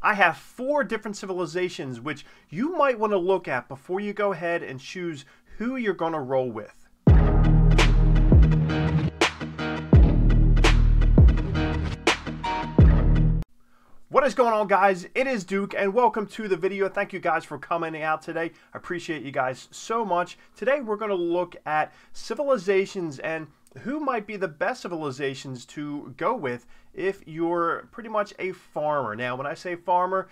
I have 4 different civilizations which you might want to look at before you go ahead and choose who you're going to roll with. What is going on, guys? It is Duke and welcome to the video. Thank you guys for coming out today. I appreciate you guys so much. Today we're going to look at civilizations and who might be the best civilizations to go with if you're pretty much a farmer. Now, when I say farmer,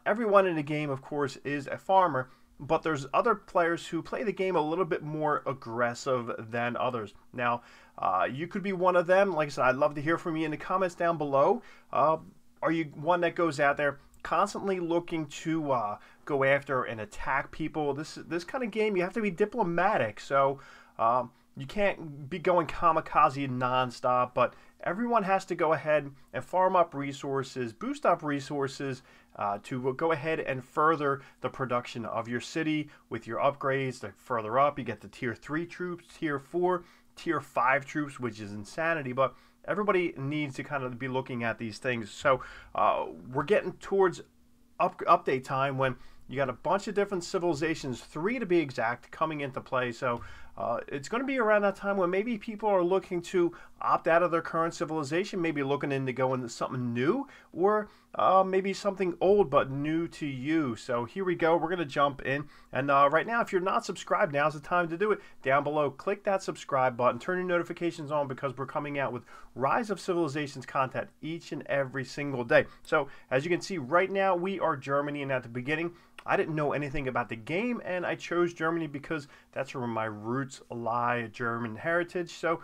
everyone in the game, of course, is a farmer, but there's other players who play the game a little bit more aggressive than others. Now, you could be one of them. Like I said, I'd love to hear from you in the comments down below. Are you one that goes out there constantly looking to go after and attack people? This kind of game, you have to be diplomatic. So you can't be going kamikaze nonstop, but everyone has to go ahead and farm up resources, boost up resources to go ahead and further the production of your city with your upgrades. The further up, you get the tier 3 troops, tier 4, tier 5 troops, which is insanity, but everybody needs to kind of be looking at these things. So we're getting towards update time when you got a bunch of different civilizations, 3 to be exact, coming into play. So it's going to be around that time when maybe people are looking to opt out of their current civilization, maybe looking into going into something new, or maybe something old but new to you. So here we go. We're going to jump in. And right now, if you're not subscribed, now's the time to do it. Down below, click that subscribe button. Turn your notifications on because we're coming out with Rise of Civilizations content each and every single day. So as you can see right now, we are Germany. And at the beginning, I didn't know anything about the game, and I chose Germany because that's where my roots lie, German heritage. So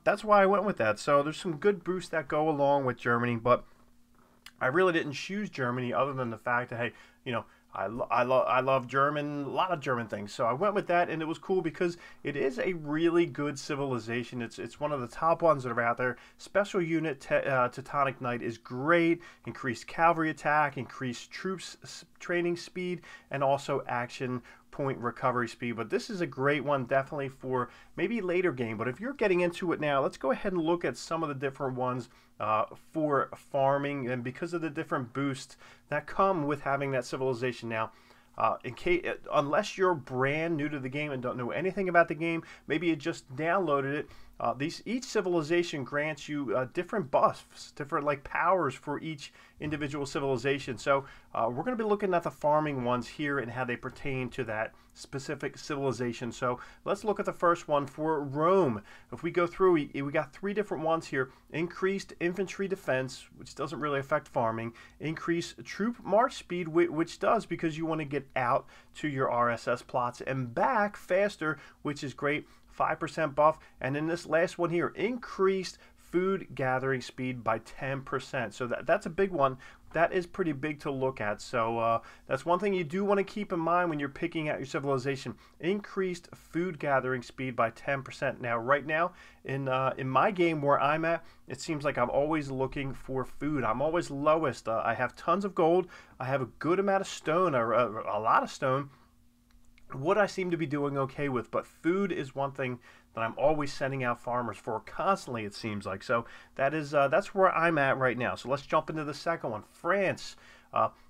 that's why I went with that. So there's some good boosts that go along with Germany, but I really didn't choose Germany other than the fact that, hey, you know, I love German, a lot of German things. So I went with that, and it was cool because it is a really good civilization. It's one of the top ones that are out there. Special unit Teutonic Knight is great. Increased cavalry attack, increased troops training speed, and also action point recovery speed. But this is a great one definitely for maybe later game. But if you're getting into it now, let's go ahead and look at some of the different ones for farming, and because of the different boosts that come with having that civilization. Now, unless you're brand new to the game and don't know anything about the game, maybe you just downloaded it, each civilization grants you different buffs, different like powers for each individual civilization. So we're going to be looking at the farming ones here and how they pertain to that specific civilization. So let's look at the first one for Rome. If we go through, we got 3 different ones here. Increased infantry defense, which doesn't really affect farming. Increased troop march speed, which does, because you want to get out to your RSS plots and back faster, which is great. 5% buff. And in this last one here, increased food gathering speed by 10%. So that's a big one. That is pretty big to look at. So that's one thing you do want to keep in mind when you're picking out your civilization. Increased food gathering speed by 10%. Now, right now, in my game where I'm at, it seems like I'm always looking for food. I'm always lowest. I have tons of gold. I have a good amount of stone, or a lot of stone. What I seem to be doing okay with, but food is one thing that I'm always sending out farmers for constantly, it seems like. So that's where I'm at right now. So let's jump into the second one, France.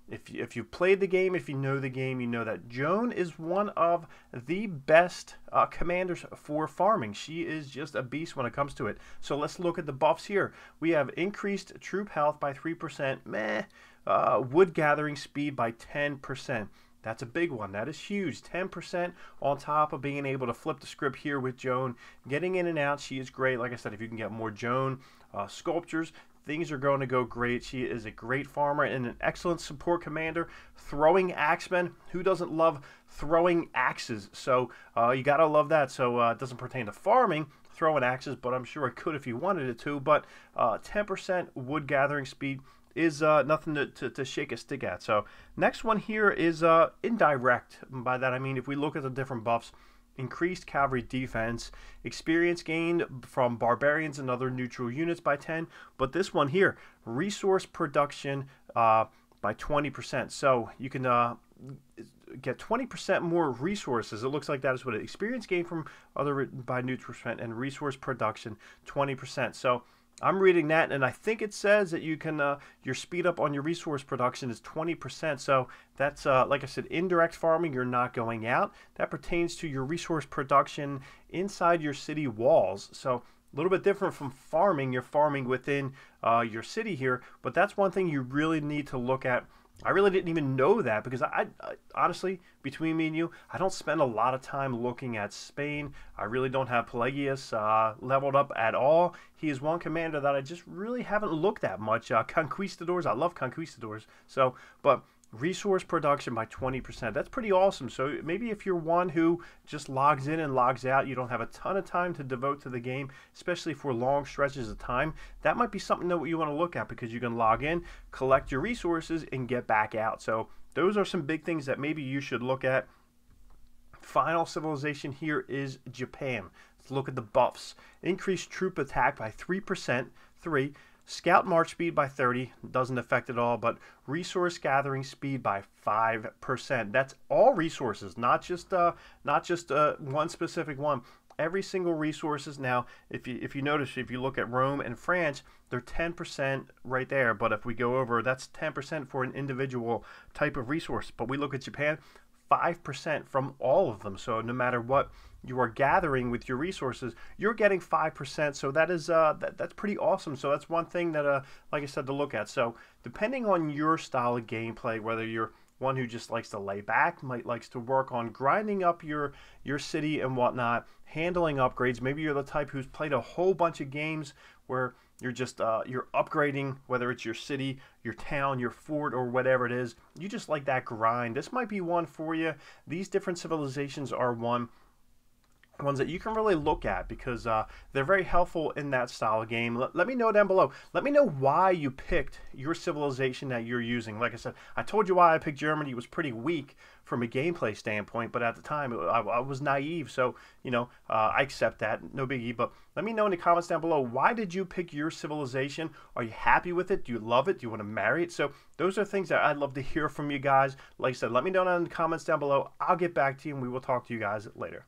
If you played the game, if you know the game, you know that Joan is one of the best commanders for farming. She is just a beast when it comes to it. So let's look at the buffs here. We have increased troop health by 3%, wood gathering speed by 10%. That's a big one. That is huge. 10% on top of being able to flip the script here with Joan. Getting in and out, she is great. Like I said, if you can get more Joan sculptures, things are going to go great. She is a great farmer and an excellent support commander. Throwing axemen. Who doesn't love throwing axes? So you got to love that. So it doesn't pertain to farming, throwing axes, but I'm sure it could if you wanted it to. But 10% wood gathering speed is nothing to shake a stick at. So next one here is indirect. By that I mean, if we look at the different buffs, increased cavalry defense, experience gained from barbarians and other neutral units by 10, but this one here, resource production by 20%. So you can get 20% more resources. It looks like that is what it experience gained from other by neutral percent, and resource production 20%. So I'm reading that, and I think it says that you can your speed up on your resource production is 20%. So that's like I said, indirect farming. You're not going out. That pertains to your resource production inside your city walls. So a little bit different from farming. You're farming within your city here, but that's one thing you really need to look at. I really didn't even know that because I honestly, between me and you, I don't spend a lot of time looking at Spain. I really don't have Pelagius leveled up at all. He is one commander that I just really haven't looked at much. Conquistadors, I love Conquistadors. So, but resource production by 20%. That's pretty awesome. So maybe if you're one who just logs in and logs out, you don't have a ton of time to devote to the game, especially for long stretches of time, that might be something that you want to look at because you can log in, collect your resources, and get back out. So those are some big things that maybe you should look at. Final civilization here is Japan. Let's look at the buffs. Increased troop attack by 3%, 3. Scout march speed by 30, doesn't affect it all, but resource gathering speed by 5%. That's all resources, not just one specific one. Every single resources. Now, if you notice, if you look at Rome and France, they're 10% right there. But if we go over, that's 10% for an individual type of resource. But we look at Japan, 5% from all of them. So no matter what you are gathering with your resources, you're getting 5%. So that is that's pretty awesome. So that's one thing that like I said, to look at. So depending on your style of gameplay, whether you're one who just likes to lay back, likes to work on grinding up your city and whatnot, handling upgrades. Maybe you're the type who's played a whole bunch of games where you're just you're upgrading, whether it's your city, your town, your fort, or whatever it is. You just like that grind. This might be one for you. These different civilizations are ones that you can really look at because they're very helpful in that style of game. Let me know down below. Let me know why you picked your civilization that you're using. Like I said, I told you why I picked Germany. It was pretty weak from a gameplay standpoint, but at the time I was naive, so you know I accept that, no biggie. But let me know in the comments down below, why did you pick your civilization? Are you happy with it? Do you love it? Do you want to marry it? So those are things that I'd love to hear from you guys. Like I said, let me know in the comments down below. I'll get back to you and we will talk to you guys later.